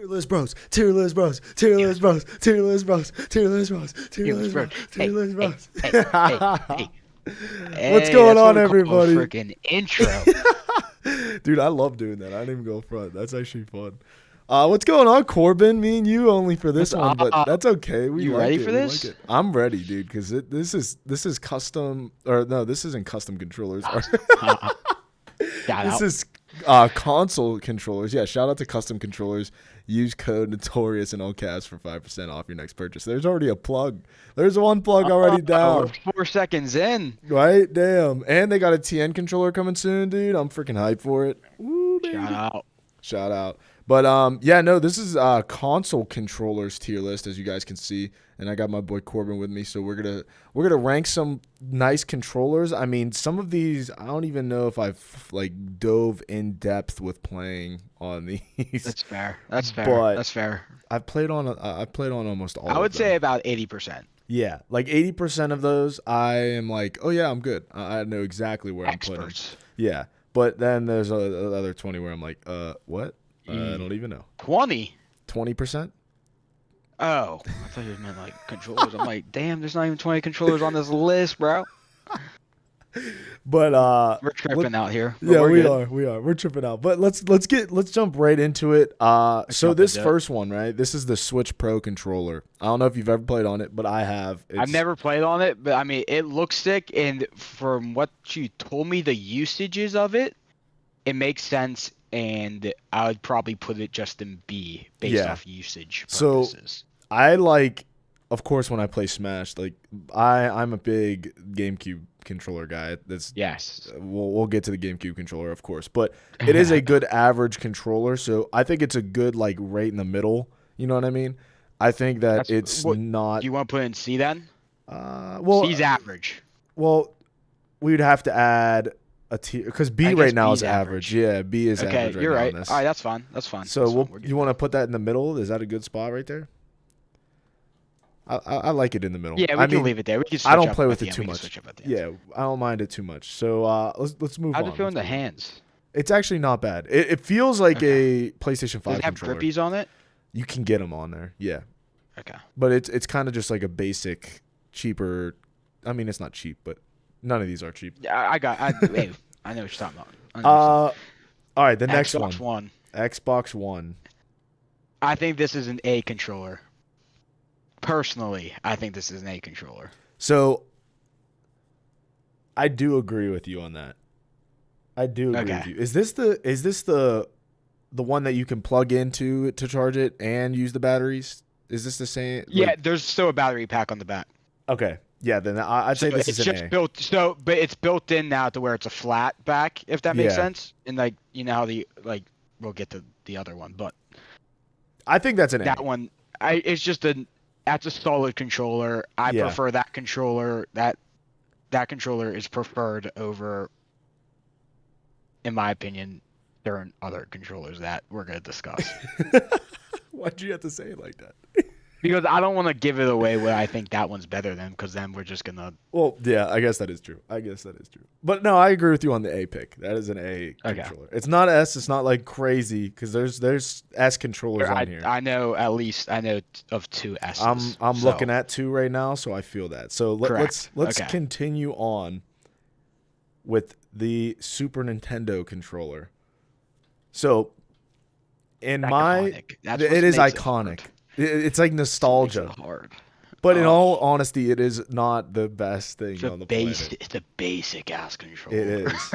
Tier list bros, tier list bros, tier list bros, tier list bros, tier list bros, tier list bros, tier list bros. Hey. What's Hey, going that's what on, we call a everybody? freaking intro. Dude, I love doing that. I didn't even go front. That's actually fun. What's going on, Corbin? Me and you only for this What's one, but up? that's okay. We You like ready it. for We like this? it. I'm ready, dude, because this is custom, or no, this isn't custom controllers. Shout This out. is console controllers. Yeah, shout out to custom controllers. Use code Notorious in all caps for 5% off your next purchase. There's already a plug. There's one plug already We're down. 4 seconds in. Right? Damn. And they got a TN controller coming soon, dude. I'm freaking hyped for it. Woo, Shout baby. out. Shout out. But yeah, no, this is console controllers tier list, as you guys can see, and I got my boy Corbin with me, so we're gonna rank some nice controllers. I mean, some of these I don't even know if I've like dove in depth with playing on these. That's fair. That's fair. But That's fair. I've played on almost all I of would them. say about 80%. Yeah, like 80% of those, I am like, oh yeah, I'm good. I know exactly where I'm putting. Experts. Yeah, but then there's another 20 where I'm like, what? I don't even know. 20. 20%? Oh, I thought you meant like controllers. I'm like, damn, there's not even 20 controllers on this list, bro. But We're tripping out here. But yeah, we're we good. are. We're tripping out. But let's jump right into it. So jump this into it. first one, right? This is the Switch Pro controller. I don't know if you've ever played on it, but I have. I've never played on it, but I mean, it looks sick. And from what you told me, the usages of it, it makes sense. And I would probably put it just in B based off usage So purposes. I like, of course, when I play Smash, like I'm a big GameCube controller guy. That's Yes. we'll get to the GameCube controller, of course, but it is a good average controller. So I think it's a good like right in the middle. You know what I mean? I think that it's not. Do you want to put it in C then? Well, C's average. well, we'd have to add a tier because B I right guess now B's is average. Yeah, B is Okay, average right you're now right. on this. All right, that's fine. That's fine. So That's fine. We're good you want there. to put that in the middle? Is that a good spot right there? I like it in the middle. Yeah, we can leave it there. We can. I don't switch up play at with the it end. too We can much. switch up at the end. Yeah, I don't mind it too much. So let's move on. How'd it feel in the Let's move on. hands? It's actually not bad. It feels like a PlayStation Does 5 it have controller. grippies on it? You can get them on there. Yeah, Okay. but it's kind of just like a basic, cheaper. I mean, it's not cheap, but none of these are cheap. Yeah, hey, I know what you're talking about. I know what you're talking All right, the about. next Xbox one. One. Xbox One. I think this is an A controller. Personally, I think this is an A controller. So I do agree with you on that. I do agree with you. Is this the one that you can plug into to charge it and use the batteries? Is this the same? Yeah, there's still a battery pack on the back. Okay. Yeah, then I'd say this is it's an just A. built. So, but it's built in now to where it's a flat back, if that makes Yeah. sense. And like, you know how we'll get to the other one, but I think that's an that A. one, it's just that's a solid controller. I Yeah. prefer that controller. That controller is preferred over, in my opinion, certain other controllers that we're gonna discuss. Why'd you have to say it like that? Because I don't want to give it away what I think that one's better than, because then we're just gonna. Well, yeah, I guess that is true. But no, I agree with you on the A pick. That is an A controller. It's not S. It's not like crazy because there's S controllers on here. I know of two S's. I'm looking at 2 right now, so I feel that. So let's Okay. continue on with the Super Nintendo controller. So in Iconic. That's it what is makes it iconic. hard. It's like nostalgia. Makes it hard. But in all honesty, it is not the best thing on the planet. It's a basic ass controller. It is.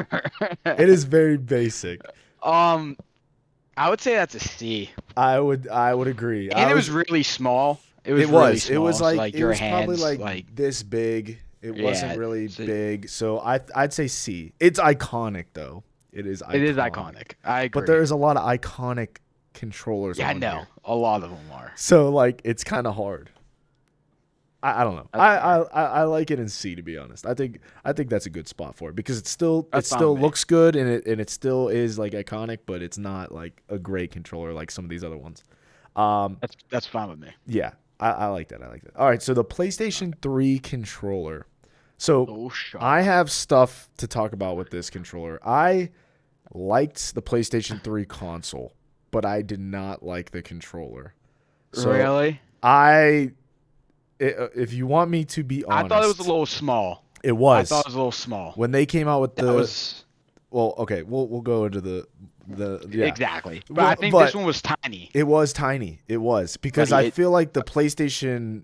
It is very basic. I would say that's a C. I would agree. And it was really small. It was It really was. small. It was So, like it your was hands, probably like this big. It wasn't really so- big. So I'd say C. It's iconic though. It is iconic. It is iconic. I agree. But there is a lot of iconic controllers Yeah, I on know. here. A lot of them are. So like it's kind of hard. I don't know. I like it in C, to be honest. I think that's a good spot for it because it still looks good and it still is like iconic, but it's not like a great controller like some of these other ones. That's fine with me. Yeah, I like that. All right, so the PlayStation 3 controller. So I have stuff to talk about with this controller. I liked the PlayStation 3 console. but I did not like the controller. So Really? if you want me to be I thought it was a honest, little small. it I thought was it was a little small. when they came out with That was well, okay, we'll go into the yeah. exactly. But Well, I think this but one was tiny. it was tiny. It was because Buddy, I feel like the PlayStation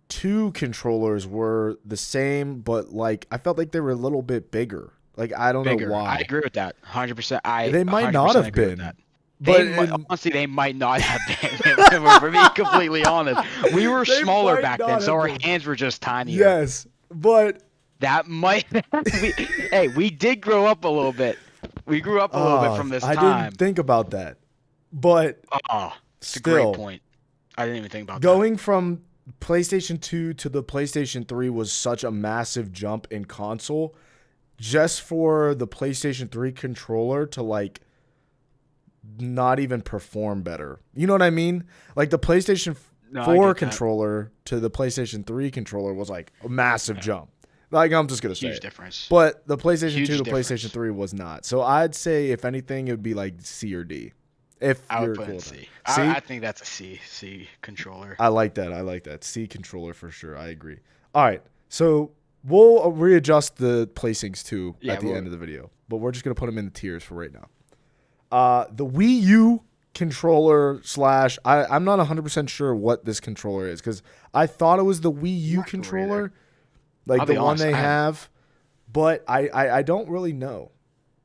2 controllers were the same, but like I felt like they were a little bit bigger. Like I don't know bigger. I why. agree with that. 100%. I They might not 100% have agree with that. been, but Honestly, they might not have been. For being completely honest, we were they smaller might back not then, so have our been. hands were just tinier. Yes, but That might. Hey, we did grow up a little bit. We grew up a little bit from this I time. didn't think about that. But Oh, it's a great still, point. I didn't even think about that. going from PlayStation 2 to the PlayStation 3 was such a massive jump in console. Just for the PlayStation 3 controller to like not even perform better. You know what I mean? Like the PlayStation No, I 4 get that. controller to the PlayStation 3 controller was like a massive jump. Like I'm just going to say Huge it. difference. But the PlayStation Huge 2 to difference. PlayStation 3 was not. So I'd say if anything it would be like C or D. If I you're would put cool it with C. that. C? I think that's a C controller. I like that. I like that. C controller for sure. I agree. All right. So we'll readjust the placings too at the end of the video, but we're just going to put them in the tiers for right now. The Wii U controller / I'm not 100% sure what this controller is because I thought it was the Wii U controller, like I'll the be one honest, they have, but I don't really know.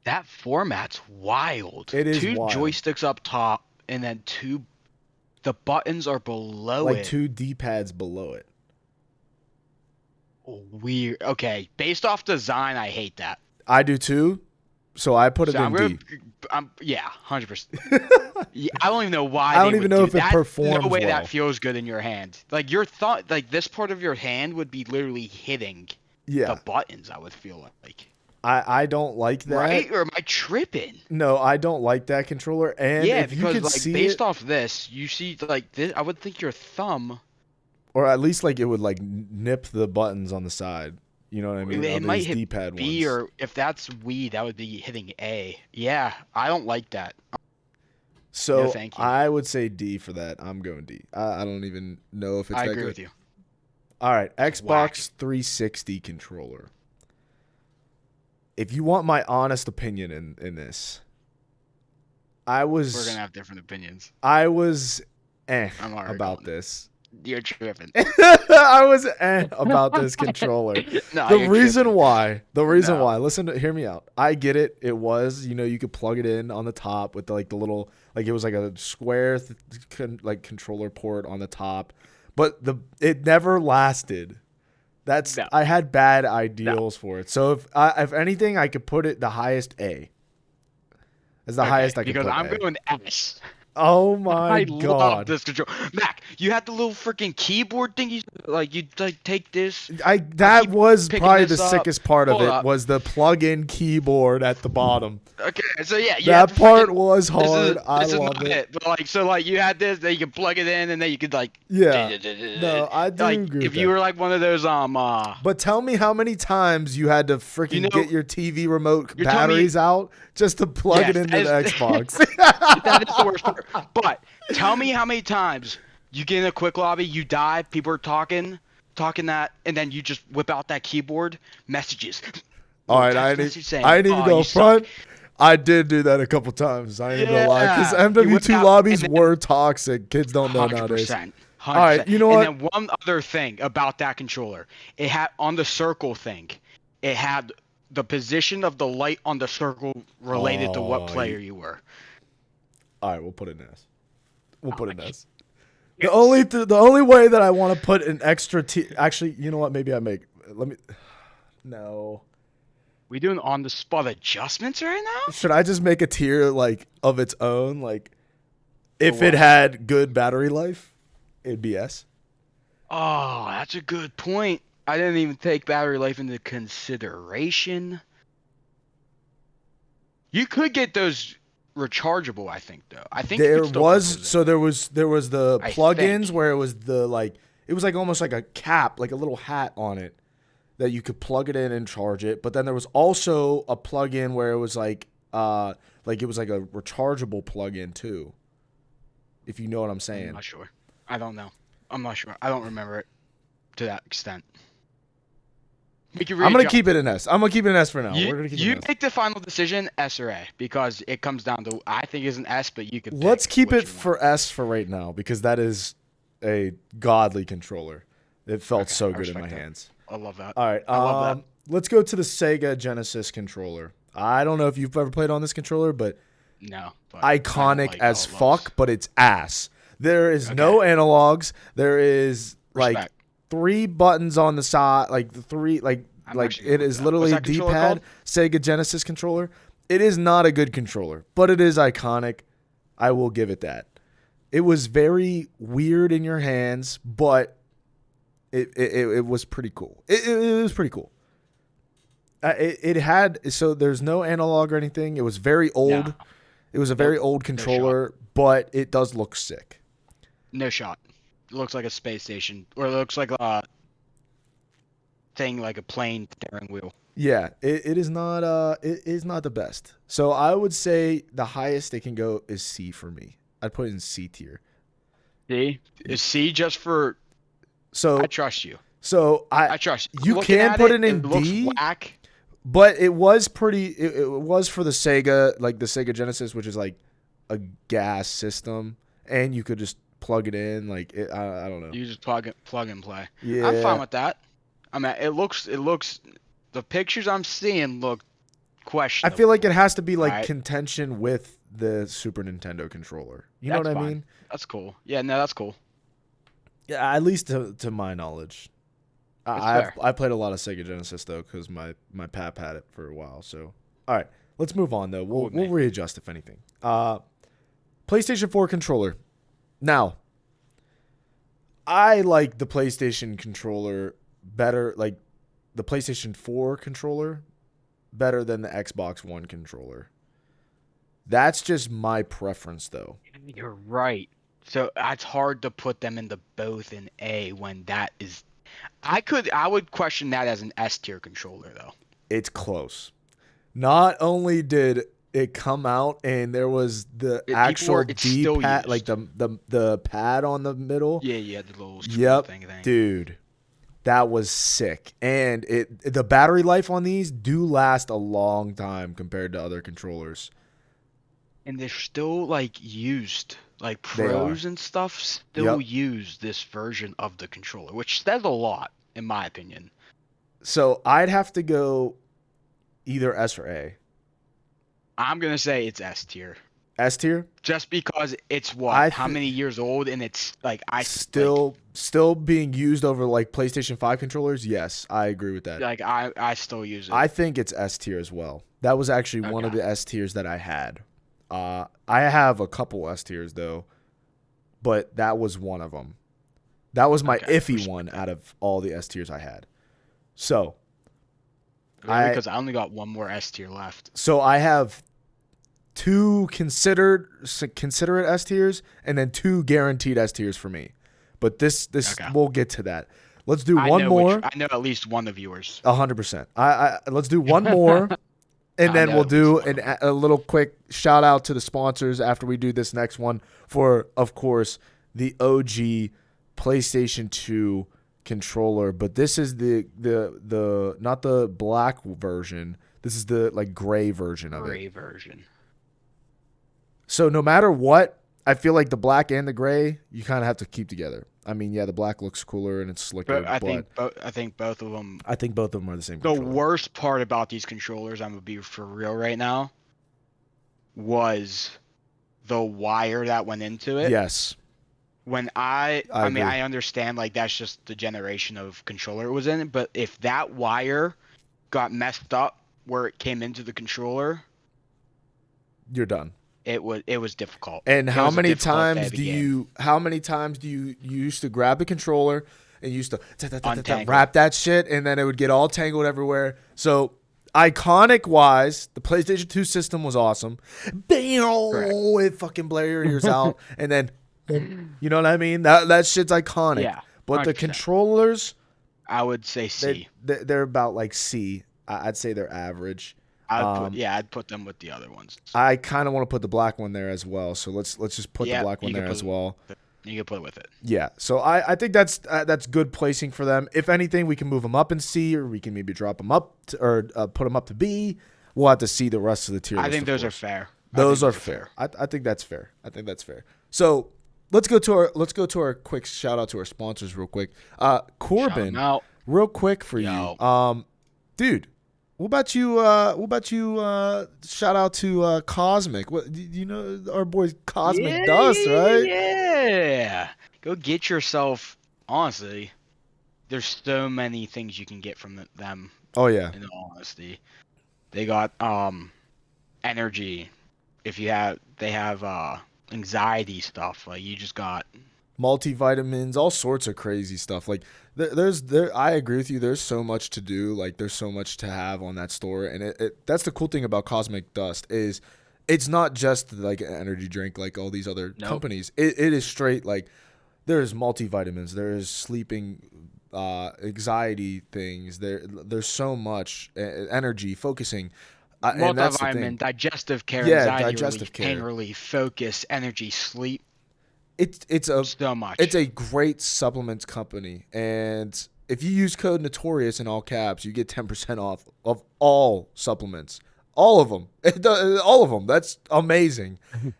That format's wild. It is two wild. joysticks up top, and then the buttons are below Like it. 2 D-pads below it. Weird. Okay, based off design, I hate that. I do too. So I put it in D. Yeah, 100%. Yeah, I don't even know why. I don't even know if it performs No way well. that feels good in your hand. Like your thought, like this part of your hand would be literally hitting the buttons. I would feel like. I don't like that. Right? Or am I tripping? No, I don't like that controller. And Yeah, if because you could like see based it, off this, you see like this. I would think your thumb. or at least like it would like nip the buttons on the side. You know what I mean? It On might these hit D-pad B, ones. or if that's Wii, that would be hitting A. Yeah, I don't like that. So No, thank you. I would say D for that. I'm going D. I don't even know if it's I that agree good. with you. All right, Xbox whack. 360 controller. If you want my honest opinion in this, We're gonna have different opinions. I was I'm already about going. this. You're tripping. I was about this controller. No, the you're reason tripping. why, No. hear me out. I get it. It was, you could plug it in on the top with the little, like it was like a square controller port on the top, but it never lasted. No. I had bad ideals for it. So if anything, I could put it the highest A. As the highest I could put because I'm A. going S. Oh my I god. love this control. Mac, you had the little freaking keyboard thing. Like you like take this. That was picking probably this the up. sickest part of Hold it up. was the plug-in keyboard at the bottom. Okay, so yeah, you That had the part freaking- was this hard. I this is love not it. But like, so like you had this, then you could plug it in, and then you could like. Yeah. No, I do like agree if with you that. were like one of those But tell me how many times you had to freaking get your TV remote you're telling me- batteries out just to plug Yes, it into the that is- Xbox. that is the worst part. But tell me how many times you get in a quick lobby, you die, people are talking that, and then you just whip out that keyboard messages. All right, Text I message saying, need to "Oh, go you front. suck." I did do that a couple times. I ain't gonna lie, because Yeah. You whip MW2 out- lobbies and then- were toxic. Kids don't know nowadays. 100%. All right, you know what? And then one other thing about that controller, it had on the circle thing, it had the position of the light on the circle related to what player you were. All right, we'll put it in S. We'll put it in S. The only way that I want to put an extra actually, you know what? Maybe no. We doing on the spot adjustments right now? Should I just make a tier like of its own? Like, if For it what? had good battery life, it'd be S. Oh, that's a good point. I didn't even take battery life into consideration. You could get those rechargeable, I think, though. I think you There could still was put those so there was the I plugins think. where it was it was like almost like a cap, like a little hat on it that you could plug it in and charge it. But then there was also a plug-in where it was like it was like a rechargeable plug-in too. if you know what I'm I'm saying. not sure. I don't know. I'm not sure. I don't remember it to that extent. We can I'm gonna readjust. keep it an S. I'm gonna keep it an S for now. You We're gonna keep it you an S. make the final decision, S or A, because it comes down to I think it's an S, but you could Let's pick keep what it you want. for S for right now because that is a godly controller. It felt Okay, so I good in my respect that. hands. I love that. All right. I love that. Let's go to the Sega Genesis controller. I don't know if you've ever played on this controller, but No, but I don't iconic like as how it looks. fuck, but it's ass. There is Okay. no analogs. There is like Respect. 3 buttons on the side, like the 3 I'm like actually gonna it look is it up. What's literally a that controller D-pad called? Sega Genesis controller. It is not a good controller, but it is iconic. I will give it that. It was very weird in your hands, but it was pretty cool. It was pretty cool. It had so there's no analog or anything. It was very old. No. It was a Nope. very old No shot. controller, but it does look sick. No shot. It looks like a space station, or it looks like a thing like a plane steering wheel. Yeah, it is not it is not the best. So I would say the highest it can go is C for me. I'd put it in C tier. See, is C just for? So I trust you. so I trust you Looking can at put it. it in It looks D, whack. but it was pretty. It was for the Sega, like the Sega Genesis, which is like a gas system, and you could just plug it in. Like I don't know. You just plug and play. Yeah, I'm fine with that. I mean, it looks. The pictures I'm seeing look I questionable. feel like it has to be like right? contention with the Super Nintendo controller. You know That's what I fine. mean? That's cool. Yeah, no, that's cool. Yeah, at least to my knowledge. That's I fair. I played a lot of Sega Genesis though because my pap had it for a while. So all right, let's move on though. Cool with We'll me. readjust if anything. PlayStation 4 controller. Now, I like the PlayStation controller better, like the PlayStation 4 controller better than the Xbox One controller. That's just my preference though. You're right. So it's hard to put them into both in A when that is. I would question that as an S tier controller though. It's close. Not only did it come out and there was the actual It's still D-pad, like used. the pad on the middle. Yeah, the little scroll Yep, thing. dude, that was sick. And the battery life on these do last a long time compared to other controllers. And they're still like used. Like They are. pros and stuff still Yep. use this version of the controller, which says a lot in my opinion. So I'd have to go either S or A. I'm gonna say it's S tier. S tier. Just because it's what? I How many years old and it's like Still being used over like PlayStation 5 controllers. Yes, I agree with that. I still use it. I think it's S tier as well. That was actually one of Okay. the S tiers that I had. I have a couple S tiers though, but that was one of them. That was my Okay, iffy respect one that. out of all the S tiers I had. So Really, because I only got one more S tier left. I have 2 considerate S tiers and then 2 guaranteed S tiers for me. But this Okay. we'll get to that. Let's do I one know more. I know at least one of yours. 100%. I let's do one more, and I then know we'll at least do one of them. a little quick shout out to the sponsors after we do this next one for, of course, the OG PlayStation 2 controller. But this is the not the black version. This is the like gray version of it. Gray version. So no matter what, I feel like the black and the gray you kind of have to keep together. I mean, yeah, the black looks cooler and it's slicker, But I but think both of them. I think both of them are the same The controller. worst part about these controllers, I'm gonna be for real right now, was the wire that went into it. Yes. When I mean, agree. I understand like that's just the generation of controller it was in, but if that wire got messed up where it came into the controller, You're done. it was difficult. And It how was a many difficult times game. do you used to grab the controller and used to Untangle. wrap that shit and then it would get all tangled everywhere. So iconic wise, the PlayStation 2 system was awesome. Bam, it fucking blare your ears out and then you know what I mean? That shit's iconic. Yeah, But the 100%. controllers, I would say C. they're about like C. I'd say they're average. I'd put them with the other ones. I kind of want to put the black one there as well. So let's just put the Yeah, black one there as well. You can put it with it. Yeah. So I think that's good placing for them. If anything, we can move them up in C, or we can maybe drop them up or put them up to B. We'll have to see the rest of the tier list. I think those are fair. Those are fair. I think that's fair. I think that's fair. So let's go to our quick shout out to our sponsors real quick. Corbin, real quick for you. Dude, what about you shout out to Cosmic? What you know our boy Cosmic Dust, right? Yeah. Go get yourself, honestly, there's so many things you can get from them. Oh yeah. In all honesty. They got energy. They have anxiety stuff. Like you just got multivitamins, all sorts of crazy stuff. Like I agree with you. There's so much to do. Like there's so much to have on that store, and that's the cool thing about Cosmic Dust is it's not just like an energy drink like all these other companies. It is straight like there's multivitamins, there's sleeping, anxiety things. There's so much energy, focusing. Multivitamin, digestive care, anxiety pain relief, focus, energy, sleep. It's so much. It's a great supplements company, and if you use code Notorious in all caps, you get 10% off of all supplements, all of them, all of them. That's amazing.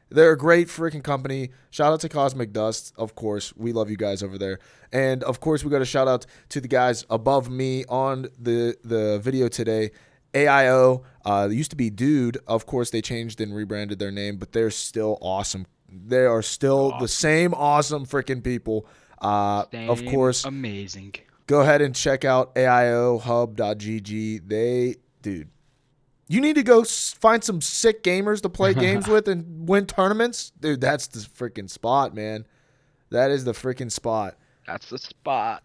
They're a great freaking company. Shout out to Cosmic Dust, of course. We love you guys over there, and of course we got a shout out to the guys above me on the video today. AIO, they used to be Dude. Of course, they changed and rebranded their name, but they're still awesome. They are still the same awesome freaking people. Of course, amazing. Go ahead and check out aiohub.gg. Dude, you need to go find some sick gamers to play games with and win tournaments. Dude, that's the freaking spot, man. That is the freaking spot. That's the spot.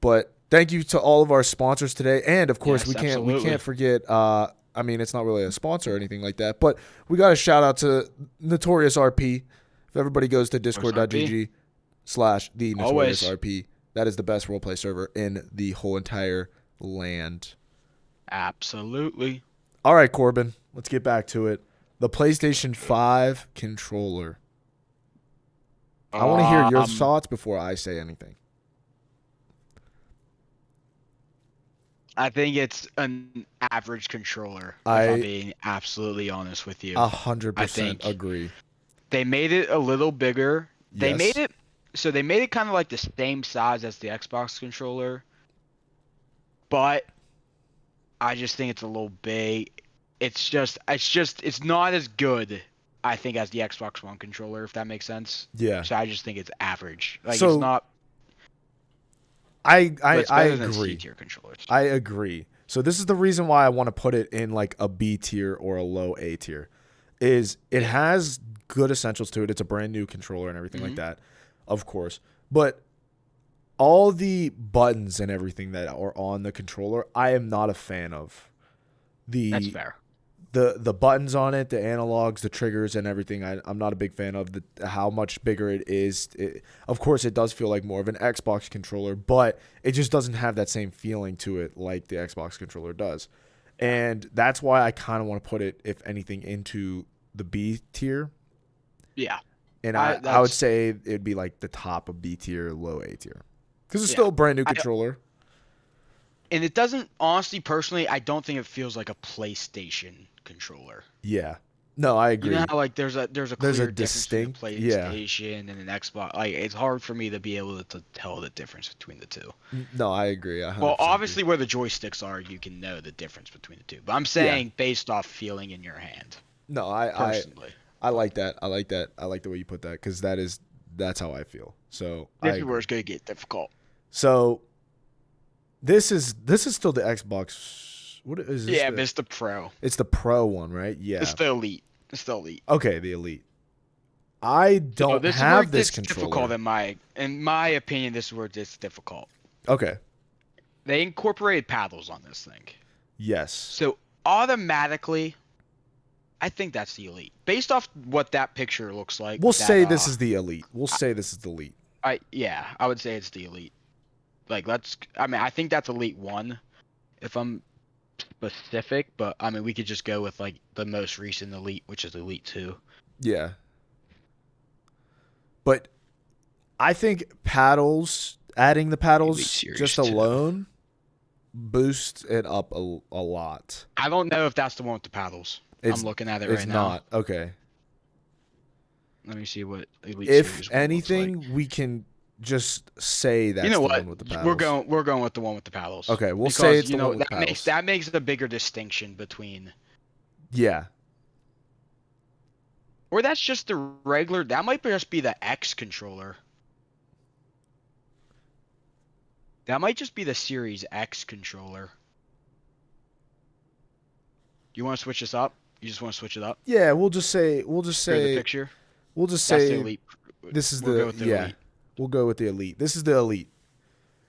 But thank you to all of our sponsors today, and of course we can't forget. I mean, it's not really a sponsor or anything like that, but we got a shout out to Notorious RP. If everybody goes to discord.gg/the-notoriousRP, that is the best roleplay server in the whole entire land. Absolutely. All right, Corbin, let's get back to it. The PlayStation 5 controller. I want to hear your thoughts before I say anything. I think it's an average controller, if I'm being absolutely honest with you. 100% agree. They made it a little bigger. They made it kind of like the same size as the Xbox controller. But I just think it's a little big. It's not as good, I think, as the Xbox One controller, if that makes sense. Yeah. So I just think it's average. Like so, it's not. I agree. I agree. So this is the reason why I want to put it in like a B tier or a low A tier. Is it has good essentials to it. It's a brand new controller and everything like that, of course. But all the buttons and everything that are on the controller, I am not a fan of. That's fair. The buttons on it, the analogs, the triggers, and everything, I'm not a big fan of how much bigger it is. Of course, it does feel like more of an Xbox controller, but it just doesn't have that same feeling to it like the Xbox controller does. And that's why I kind of want to put it, if anything, into the B tier. Yeah. And I would say it'd be like the top of B tier, low A tier. Because it's still a brand new controller. And it doesn't, honestly, personally, I don't think it feels like a PlayStation controller. Yeah. No, I agree. You know how like there's a clear distinct difference between a PlayStation and an Xbox. Like it's hard for me to be able to tell the difference between the two. No, I agree. Well, obviously where the joysticks are, you can know the difference between the two. But I'm saying based off feeling in your hand. No, I like that. I like that. I like the way you put that because that's how I feel. So this is where it's gonna get difficult. So this is still the Xbox. What is this? Yeah, it's the Pro. It's the Pro one, right? Yeah. It's the Elite. Okay, the Elite. I don't have this controller. Difficult in my opinion. This is where it's difficult. Okay. They incorporated paddles on this thing. Yes. So automatically, I think that's the Elite. Based off what that picture looks like. We'll say this is the Elite. I would say it's the Elite. Like I think that's Elite 1. If I'm specific, but I mean we could just go with like the most recent Elite, which is Elite 2. Yeah. But I think adding the Elite paddles just Series 2. alone boosts it up a lot. I don't know if that's the one with the paddles. I'm It's looking at it it's right now. not. Okay. Let me see what Elite If Series 1 looks like. anything, we can just say You that's know the what? one with the We're paddles. going with the one with the paddles. Okay, we'll say Because, it's the one with the paddles. that makes a bigger distinction between, Yeah. or that's just the regular, that might just be the X controller. That might just be the Series X controller. You want to switch this up? You just want to switch it up Yeah, we'll just for the say picture? That's the say Elite. this is We'll go the with the yeah. Elite. We'll go with the elite. This is the elite.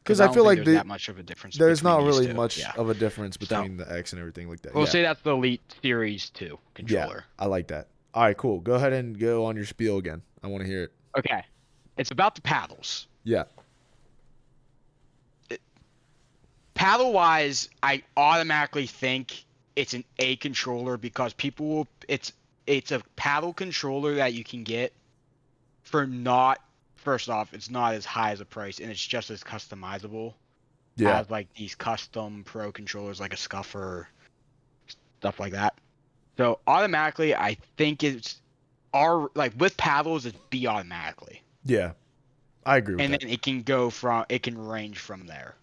Because Because I I don't feel think like there's that much of a difference there's between not these really two. much Yeah. of a difference So between the X and everything like that. we'll Yeah. say that's the Elite Series 2 Yeah. controller. I like that. All right, cool. Go ahead and go on your spiel again. I want to hear it. Okay. It's about the paddles. Yeah. Paddle wise, I automatically think it's an A controller because people will. It's a paddle controller that you can get for not. First off, it's not as high as a price, and it's just as customizable Yeah. as like these custom pro controllers, like a Scuffer, stuff like that. So automatically, I think it's like with paddles, it's B automatically, Yeah. I agree with and that. then it can range from there.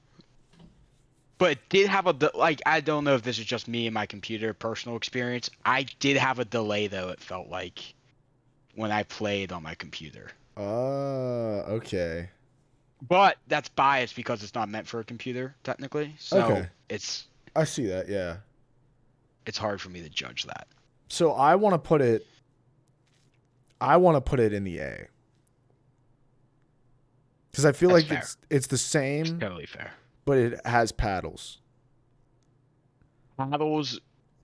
But it did have like I don't know if this is just me and my computer personal experience. I did have a delay though. It felt like when I played on my computer. Okay. But that's biased because it's not meant for a computer technically. So Okay. it's I see that. Yeah. it's hard for me to judge that. So I want to put it in the A. Cuz I feel That's like fair. it's the same, Totally fair. but it has paddles. Paddles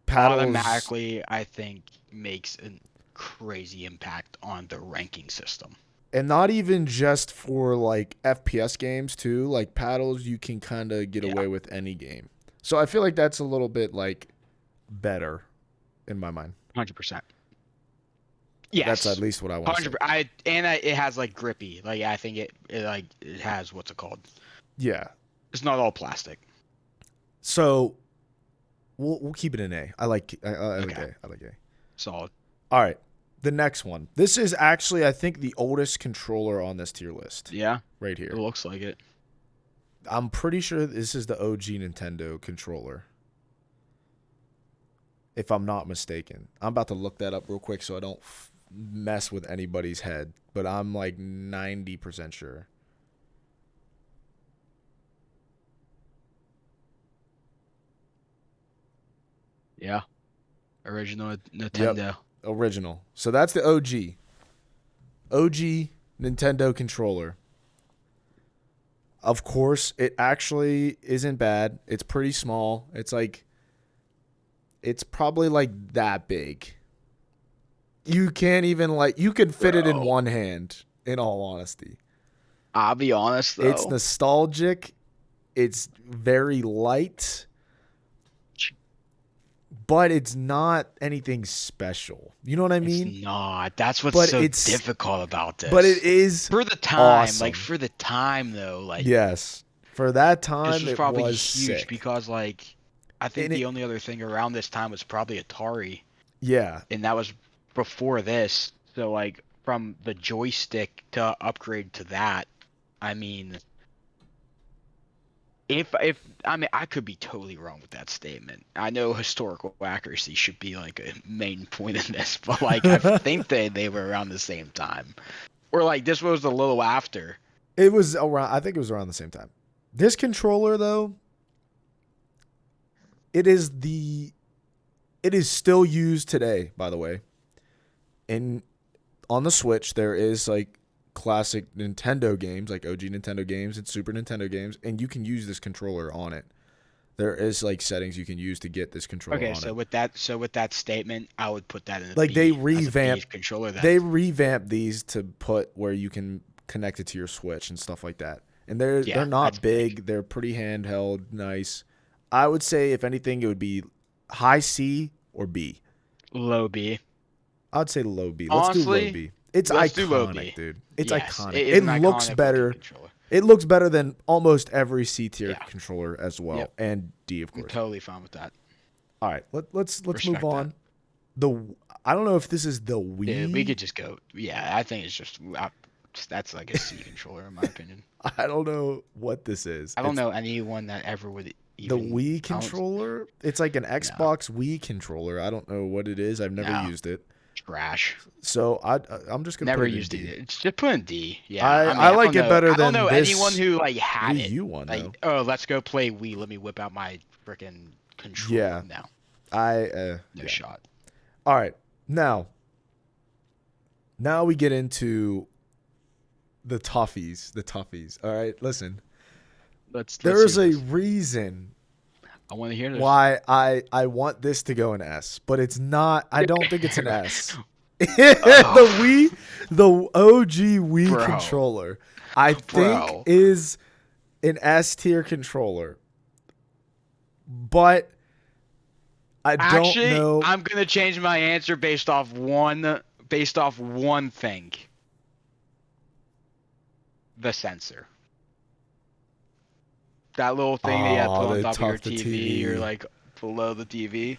Paddles automatically I think makes a crazy impact on the ranking system. and not even just for like FPS games too. Like paddles you can kind of get Yeah, away with any game. So I feel like that's a little bit like better in my mind. 100%. That's at Yes. least what I want to say. 100. It has like grippy. Like I think it has what's it called? Yeah. It's not all plastic. So we'll keep it in A. I like Okay. A. I like A. Solid. All right. The next one. This is actually I think the oldest controller on this tier list Yeah. right It here. looks like it. I'm pretty sure this is the OG Nintendo controller. If I'm not mistaken. I'm about to look that up real quick so I don't mess with anybody's head, but I'm like 90% sure. Yeah. Original Yep. Nintendo. Original. So that's the OG. OG Nintendo controller. Of course, it actually isn't bad. It's pretty small. It's probably like that big. You can't even you could fit it in Bro. one hand, in all honesty. I'll be honest It's though. nostalgic. It's very light, but it's not anything special. You know what I mean? It's not. That's what's But so it's difficult about this. but it is For the time, like awesome. for the time though, like Yes. For that this time was it probably was huge sick. because like I think And the it only other thing around this time was probably Atari, yeah. and that was before this. So like from the joystick to upgrade to that, I mean, if I mean I could be totally wrong with that statement. I know historical accuracy should be like a main point in this, but like I think they were around the same time, or like this was a little after. It was around I think it was around the same time. This controller though, it is still used today, by the way. And on the Switch there is like classic Nintendo games, like OG Nintendo games and Super Nintendo games, and you can use this controller on it. There is like settings you can use to get this controller Okay, on it. so with that statement, I would put that in a Like B as a B controller then. they revamped these to put where you can connect it to your Switch and stuff like that. And they're Yeah, not that's big. big. They're pretty handheld, nice. I would say if anything, it would be high C or B. Low B. I'd say low B. Let's do low Honestly, B. It's let's do low iconic, B. dude. It's Yes, iconic. it is It an looks iconic looking better. controller. It looks better than almost every C tier Yeah. controller as well, Yep. and D, of I'm course. totally fine with that. All right, let's move Respect that. on. I don't know if this is the Dude, we Wii. could just go. Yeah, I think it's just that's like a C controller in my opinion. I don't know what this is. I don't It's know anyone that ever would the even. Wii I don't- controller. It's like an Xbox Wii controller. I don't know what it is. I've never No. used it. Trash. So I'm just gonna Never put it in used D. it. It's just put in D. Yeah. I like don't it know. better I don't than know this anyone who like had Wii it. U one though. Like, oh, let's go play Wii. Let me whip out my freaking controller. Yeah. No. No No shot. All right, now we get into the toughies. The toughies. All right, listen. Let's There's hear a this. reason I want to hear this. why I want this to go in S, but it's not. I don't think it's an S. The OG Wii Bro. controller, I Bro. think is an S tier controller, but I don't know. I'm gonna change my answer based off one thing. The sensor. That little thing that you have to put on they top of your tough the TV or TV. like below the TV.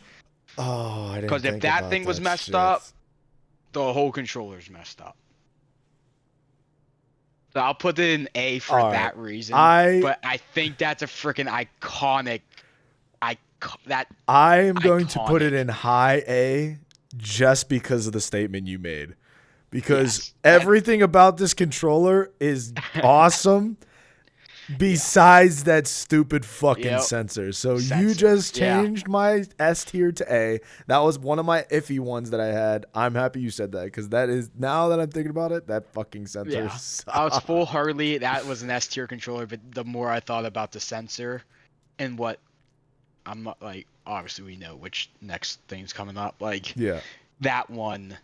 Oh, I didn't. Because if think that about thing was that messed shit. up, the whole controller's messed up. So I'll put it in A for All right. that reason. But I think that's a freaking iconic. I am going to put iconic. it in high A just because of the statement you made. Because Yes. everything about this controller is awesome besides that stupid fucking Yep. sensor. So you Sensor. just Yeah. changed my S tier to A. That was one of my iffy ones that I had. I'm happy you said that because that is, now that I'm thinking about it, that fucking sensor Yeah. sucks. I was full hardly. That was an S tier controller, but the more I thought about the sensor and what I'm not like, obviously we know which next thing's coming up. Like Yeah. that one.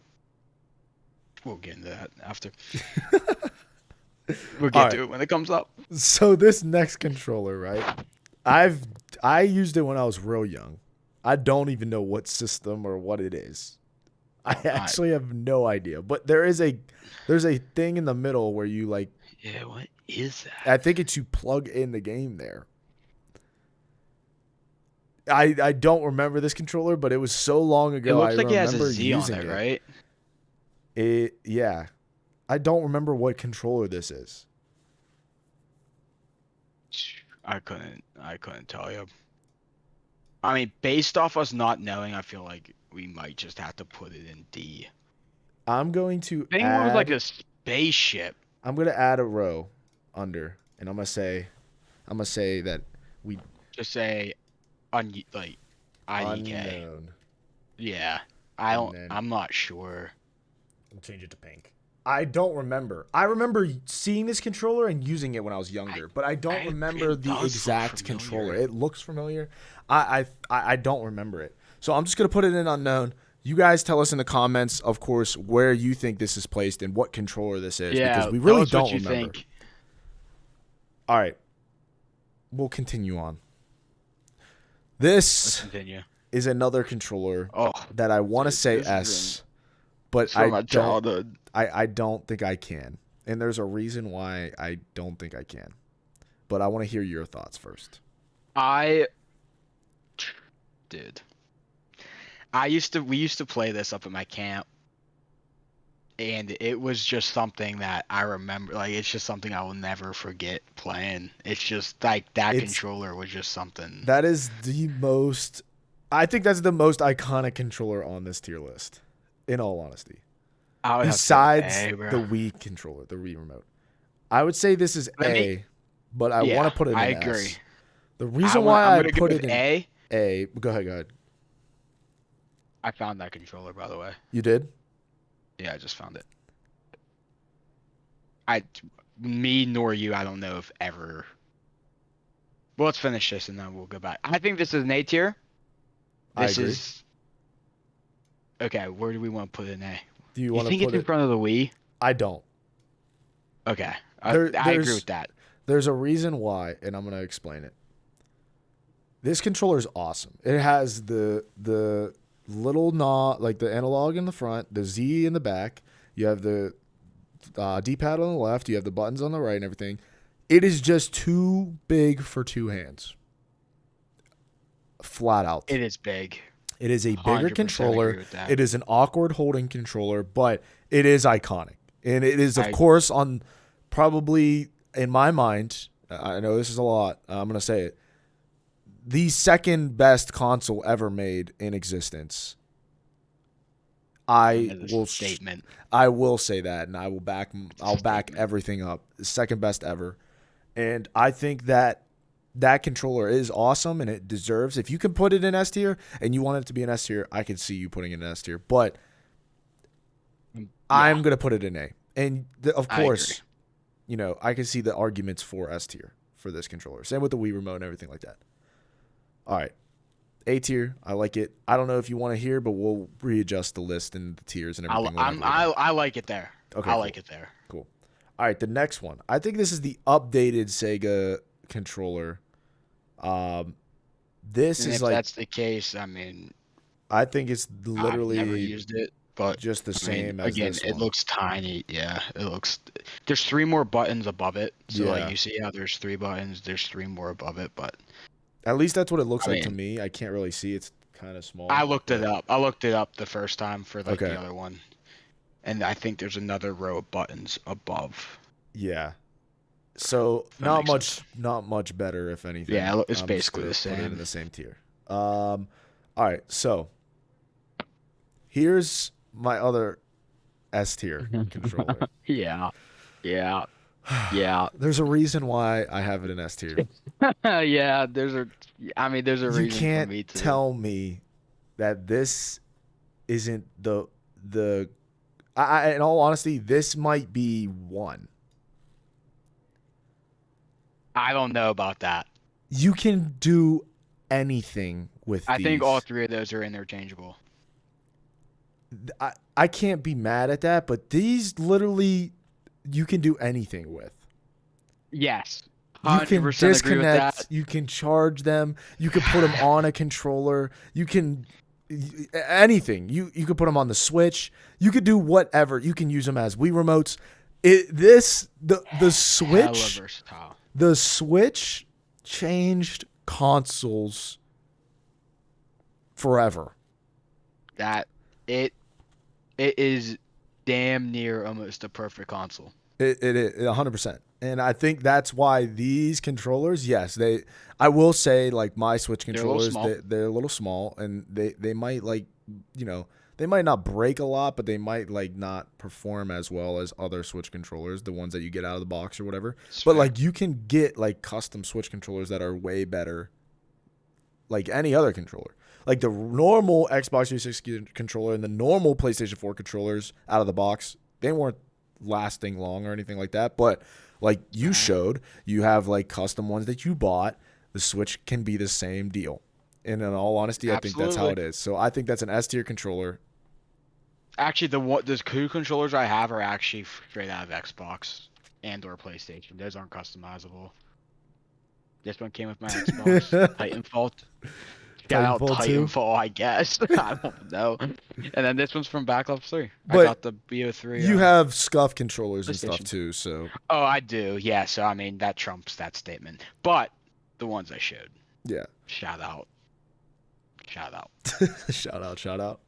We'll get into that after. We'll get to it when it comes up. So this next controller, right? I used it when I was real young. I don't even know what system or what it is. I actually have no idea. But there's a thing in the middle where you like. Yeah, what is that? I think it's you plug in the game there. I don't remember this controller, but it was so long ago. It looks like I it has remember a Z on using it, right? Yeah. I don't remember what controller this is. I couldn't tell you. I mean, based off us not knowing, I feel like we might just have to put it in D. I'm going to I think it was like a spaceship. I'm gonna add a row under, and I'm gonna say that we Just say, like, IDK. unknown. Yeah, And then- I'm not sure. We'll change it to pink. I don't remember. I remember seeing this controller and using it when I was younger, but I don't remember it the does look exact familiar. controller. It looks familiar. I don't remember it. So I'm just gonna put it in unknown. You guys tell us in the comments, of course, where you think this is placed and what controller this is, Yeah, because we really tell us don't what you remember. think. All right, we'll continue on. Let's This continue. is another controller Oh, that I want to say this has S, but from my I don't. childhood. I don't think I can, and there's a reason why I don't think I can. But I want to hear your thoughts first. Dude. We used to play this up at my camp, and it was just something that I remember. Like, it's just something I will never forget playing. It's just like that controller was just something. That is the most. I think that's the most iconic controller on this tier list. In all honesty, I would have to besides say, bro. the Wii controller, the Wii Remote, I would say this is A, but I want to put it in I S. agree. The reason why I'm I gonna put go it with in A. A. Go ahead. I found that controller, by the way. You did? Yeah, I just found it. Me nor you, I don't know if ever. Well, let's finish this and then we'll go back. I think this is an A tier. I This agree. is. Okay, where do we want to put it in A? Do you You want to think it's put in it? front of the Wii? I don't. Okay, I There- agree there's- with that. There's a reason why, and I'm gonna explain it. This controller is awesome. It has the little knob, like the analog in the front, the Z in the back. You have the D-pad on the left. You have the buttons on the right and everything. It is just too big for two hands. Flat out. It is big. It is a bigger 100% agree controller. with that. It is an awkward holding controller, but it is iconic. And it is, of I course, on probably, in my mind, I know this is a lot. I'm going to say it. The second best console ever made in existence. I will statement. I will say that, and I'll back everything up. Second best ever. And I think that that controller is awesome and it deserves. If you can put it in S tier and you want it to be an S tier, I could see you putting it in S tier. But I'm gonna put it in A. And of course, I can see the arguments for S tier for this controller. Same with the Wii Remote and everything like that. All right, A tier. I like it. I don't know if you want to hear, but we'll readjust the list and the tiers and everything. I like it there. Okay, I cool. like it there. Cool. All right, the next one. I think this is the updated Sega controller. This And is if like, that's the case, I mean, I think it's I've never literally used it, but just the same as again, this it one. looks tiny. Yeah, it looks. There's 3 more buttons above it, so Yeah. like you see how there's 3 buttons. There's 3 more above it, but At least that's what it looks I like to mean, me. I can't really see. It's kind of small. I looked it but- up. I looked it up the first time for like Okay. the other one, and I think there's another row of buttons above. Yeah. So That not makes much, sense. not much better, if anything. Yeah, it's I'm just basically gonna the put it in same. the same tier. All right. So here's my other S tier controller. Yeah, yeah, yeah, There's a reason why I have it in S tier. yeah. There's a You reason for can't me to. tell me that this isn't the. In all honesty, this might be one. I don't know about that. You can do anything with I these. think all 3 of those are interchangeable. I can't be mad at that, but these literally you can do anything with. Yes. You can 100% agree with that. disconnect, you can charge them, you can put them on a controller, you can anything. You could put them on the Switch. You could do whatever. You can use them as Wii remotes. The Hella Switch versatile. the Switch changed consoles forever. That it is damn near almost a perfect console. It is 100%. And I think that's why these controllers, yes, I will say like my Switch They're a little controllers, small. they're a little small and they might like, they might not break a lot, but they might like not perform as well as other Switch controllers, the ones that you get out of the box or whatever. But like you can get like custom Switch controllers that are way better like any other controller. Like the normal Xbox 360 controller and the normal PlayStation 4 controllers out of the box, they weren't lasting long or anything like that, but like you showed, you have like custom ones that you bought. The Switch can be the same deal. And in all honesty, I think that's how it is. So I think that's an S tier controller. Actually, the 2 controllers I have are actually straight out of Xbox and or PlayStation. Those aren't customizable. This one came with my Xbox. Titanfall. Shout out Titanfall 2? Titanfall, I guess. I don't know. And then this one's from Black Ops 3. But I got the BO3. You have scuff controllers and stuff PlayStation. too, so Oh, I do. Yeah, so I mean that trumps that statement. But the ones I showed. yeah. Shout out. Shout out. Shout out.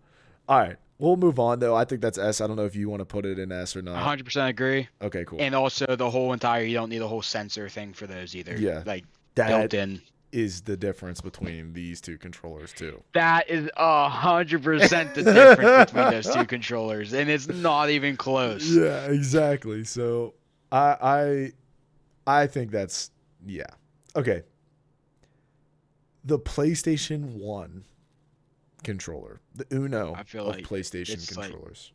All right, we'll move on though. I think that's S. I don't know if you want to put it in S or not. 100% agree. Okay, cool. And also the whole entire, you don't need a whole sensor thing for those either. Yeah. Like That built in. is the difference between these two controllers too. That is 100% the difference between those 2 controllers, and it's not even close. Yeah, exactly. So I think that's yeah. Okay. The PlayStation 1 controller, the Uno I feel of like PlayStation it's like- controllers.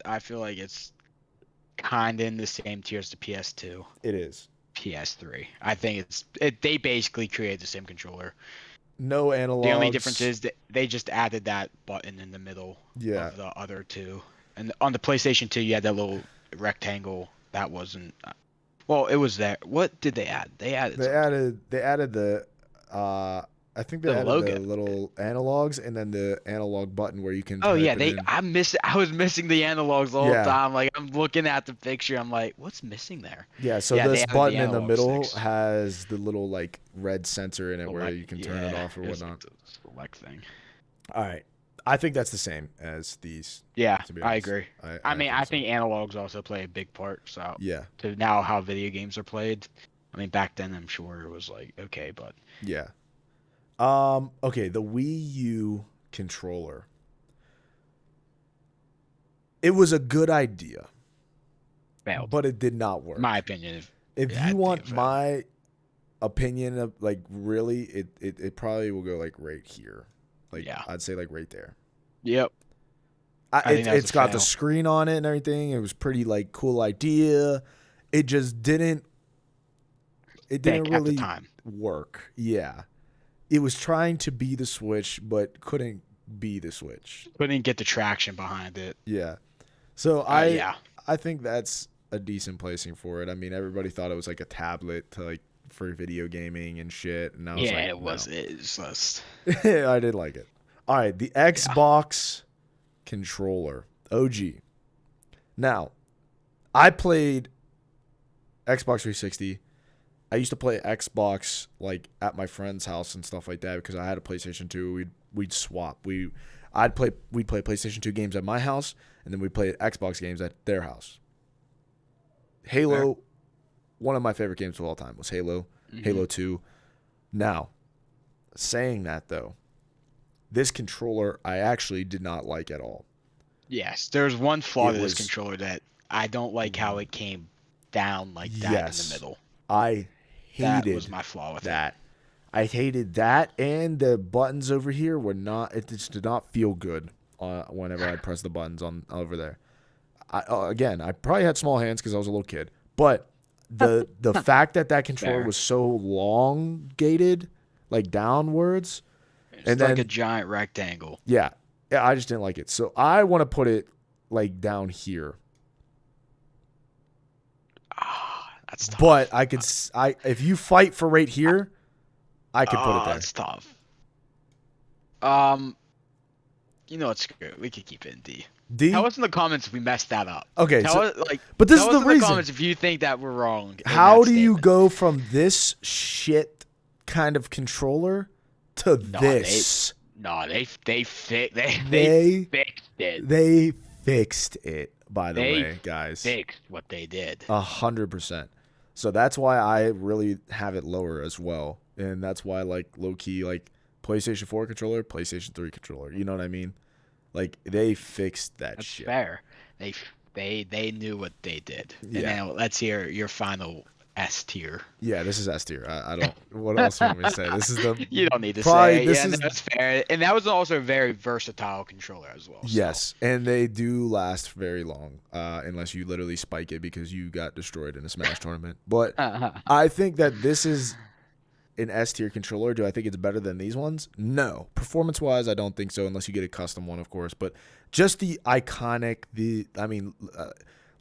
I feel like it's kind of in the same tier as the PS2, It is. PS3. I think they basically created the same controller. No analogs. The only difference is that they just added that button in the middle Yeah. of the other 2. And on the PlayStation 2, you had that little rectangle that wasn't. Well, it was there. What did they add? They added. They something. added the I think they The added logo. the little analogs and then the analog button where you can Oh yeah, type it in. I was missing the analogs the whole Yeah. time. Like I'm looking at the picture, I'm like, what's missing there? Yeah, so Yeah, they this added the button in the analog middle sticks. has the little like red sensor in it where Select, you can turn it yeah, off or it was like whatnot. the select thing. All right. I think that's the same as these, Yeah, to be I honest. agree. I I mean, think I so. think analogs also play a big part. So Yeah. to now how video games are played. I mean, back then I'm sure it was like okay, but Yeah. Okay, the Wii U controller. It was a good idea, failed. but it did not My work. opinion, If yeah, I you think want it failed. my opinion of like really it probably will go like right here. Like Yeah. I'd say like right there. Yep. I think that was a It's got the fail. screen on it and everything. It was pretty like cool idea. It just didn't Thick at the really time. work. Yeah. It was trying to be the Switch but couldn't be the Switch. Couldn't get the traction behind it. Yeah. So Yeah. I think that's a decent placing for it. I mean, everybody thought it was like a tablet to like for video gaming and shit, and I was Yeah, like, it no. was. It's just. I did like it. All right, the Yeah. Xbox controller, OG. Now, I played Xbox 360. I used to play Xbox like at my friend's house and stuff like that because I had a PlayStation 2. We'd swap. We'd play PlayStation 2 games at my house and then we'd play Xbox games at their house. Fair. Halo, one of my favorite games of all time was Halo, Hmm. Halo 2. Now, saying that though, this controller I actually did not like at all. Yes, there's one flaw It to this was controller that I don't like how it came down like that in the yes, middle. I That was hated my flaw with it. that. I hated that, and the buttons over here were not. It just did not feel good whenever I pressed the buttons on over there. Again, I probably had small hands because I was a little kid, but the fact that that controller Fair. was so elongated, like downwards, and It's like a then giant rectangle. yeah, yeah, I just didn't like it. So I want to put it like down here, Ah, that's but tough. I could. I if you fight for right here, I could put it Oh, there. it's tough. Um, you know what? Screw it. We could keep it in D. Tell D. us in the comments if we messed that up. Okay, Tell so us like but this is tell the us in the reason. comments if you think that we're wrong in How that do you statement. go from this shit kind of controller to No, this? they They fixed it. they fixed it, by the They way, guys. fixed what they did. 100%. So that's why I really have it lower as well. And that's why like low key like PlayStation 4 controller, PlayStation 3 controller. You know what I mean? Like they fixed that That's shit. fair. They they knew what they did. And Yeah. now let's hear your final S tier. Yeah, this is S tier. I don't what else you want me to say? This is the You don't need to probably say it. this Yeah, no, is that's fair. And that was also a very versatile controller as well. So yes, and they do last very long, unless you literally spike it because you got destroyed in a Smash tournament. But I think that this is an S tier controller. Do I think it's better than these ones? No. Performance wise, I don't think so, unless you get a custom one, of course. But just the iconic,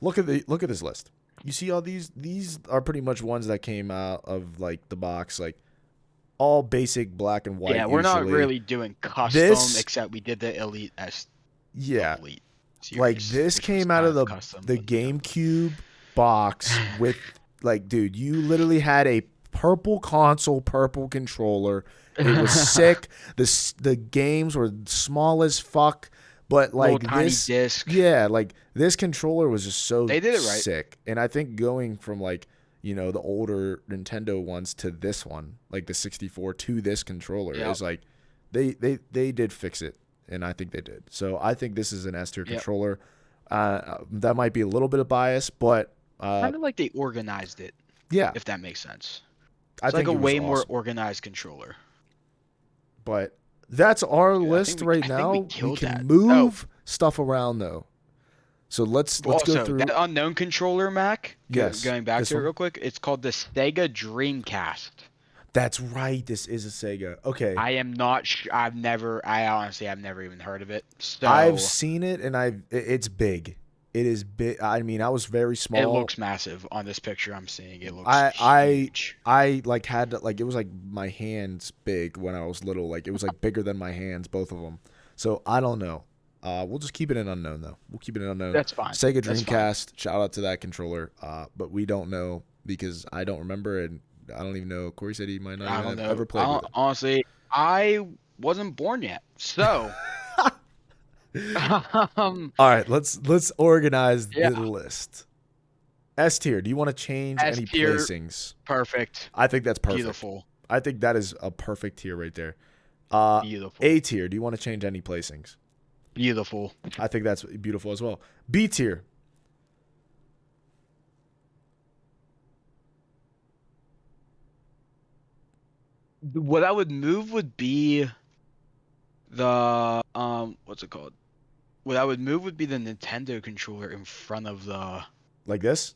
look at this list. You see all these? These are pretty much ones that came out of like the box, like all basic black and white. yeah, we're not Usually. really doing custom This, except we did the Elite S yeah, Elite like series, this which was came out kind of of custom. the But, yeah. GameCube box with like, dude, you literally had a purple console, purple controller. It was sick. The games were small as fuck, but Little like tiny this, disc. yeah, like this controller was just so They did it right. sick. And I think going from like the older Nintendo ones to this one, like the 64 to this controller, Yep. is like they did fix it, and I think they did. So I think this is an S tier Yep. controller. That might be a little bit of bias, but Kind of like they organized it, yeah, if that makes sense. I It's like think a it was way more awesome. organized controller. But that's our Dude, list right I think we now. We killed can that. move stuff around though. So let's go Also, through. that unknown controller, Mac, Yes, going back this to it one. real quick, it's called the Sega Dreamcast. That's right. This is a Sega. Okay, I am not I honestly, I've never even heard of it. I've So, seen it, and it's big. It is big. I mean, I was very It small. looks massive on this picture I'm seeing. It looks I I huge. I like had to, like it was like my hands big when I was little. Like it was like bigger than my hands, both of them. So I don't know. We'll just keep it an unknown though. We'll keep it an unknown. That's fine. Sega That's fine. Dreamcast. Shout out to that controller. But we don't know because I don't remember and I don't even know. Corey said he might not I even don't have know. ever played with Honestly, I wasn't born yet. So, it. All right, let's organize yeah. the list. S tier. Do you want to change S any tier, placings? perfect. I think that's perfect. Beautiful. I think that is a perfect tier right there. Beautiful. A tier. Do you want to change any placings? Beautiful. I think that's beautiful as well. B tier. What I would move would be the what's it called? What I would move would be the Nintendo controller in front of the. Like this?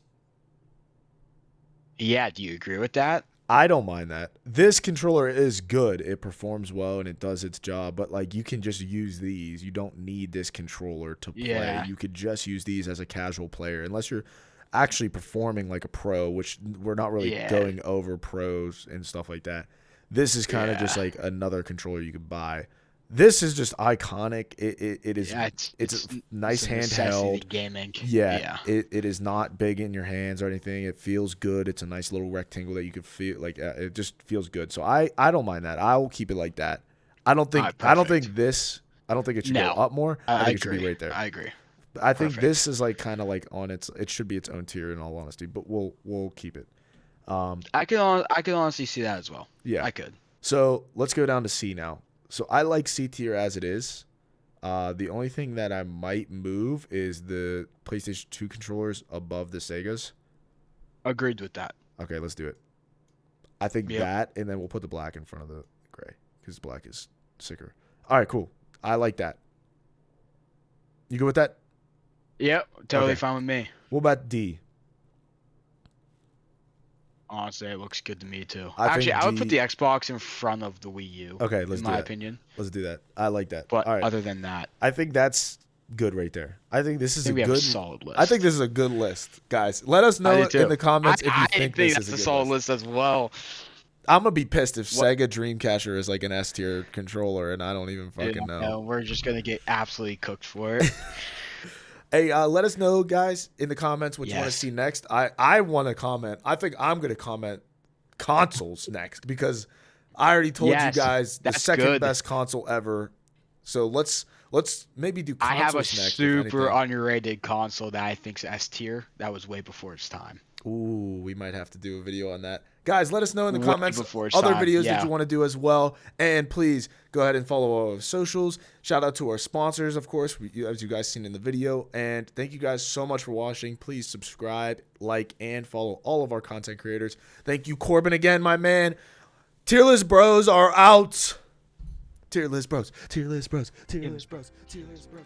Yeah, do you agree with that? I don't mind that. This controller is good. It performs well and it does its job, but like you can just use these. You don't need this controller to play. Yeah. You could just use these as a casual player unless you're actually performing like a pro, which we're not really Yeah. going over pros and stuff like that. This is kind of just Yeah. like another controller you could buy. This is just iconic. It is Yeah, it's a nice it's a necessity handheld. gaming. Yeah, Yeah. it is not big in your hands or anything. It feels good. It's a nice little rectangle that you could feel like it just feels good. So I don't mind that. I will keep it like that. I don't think Alright, perfect. I don't think it should go No. up more. I I think it should be agree. right there. I agree. I think Perfect. this is like kind of like on its. It should be its own tier in all honesty. But we'll keep it. I can honestly see that as well. Yeah. I could. So let's go down to C now. So I like C tier as it is. The only thing that I might move is the PlayStation 2 controllers above the Segas. Agreed with that. Okay, let's do it. I think Yep. that, and then we'll put the black in front of the gray because black is sicker. All right, cool. I like that. You good with that? Yep, totally Okay. fine with me. What about D? Honestly, it looks good to me too. I think Actually, I would put D- the Xbox in front of the Wii U. Okay, let's in do my that. opinion. Let's do that. I like that. But All right. other than that, I think that's good right there. I think this I is think a we have a good. solid list. I think this is a good list, guys. Let us I know do too. in the comments if you I think think this that's is a a good solid list. list as well. I'm gonna be pissed if What- Sega Dreamcatcher is like an S tier controller and I don't even fucking Yeah, know. no, we're just gonna get absolutely cooked for it. Hey, let us know, guys, in the comments what you want to Yes. see next. I want to comment. I think I'm gonna comment consoles next because I already told you Yes, guys the that's second good. best console ever. So let's maybe do I have a consoles next. if super anything. underrated console that I think's S tier. That was way before its time. Ooh, we might have to do a video on that. Guys, let us know in the Way comments before its other time, videos that yeah. you want to do as well. And please go ahead and follow all our socials. Shout out to our sponsors, of course, as you guys seen in the video. And thank you guys so much for watching. Please subscribe, like, and follow all of our content creators. Thank you, Corbin, again, my man. Tierless Bros are out. Tierless Bros. Tierless Bros. Tierless Bros. Tierless Bros.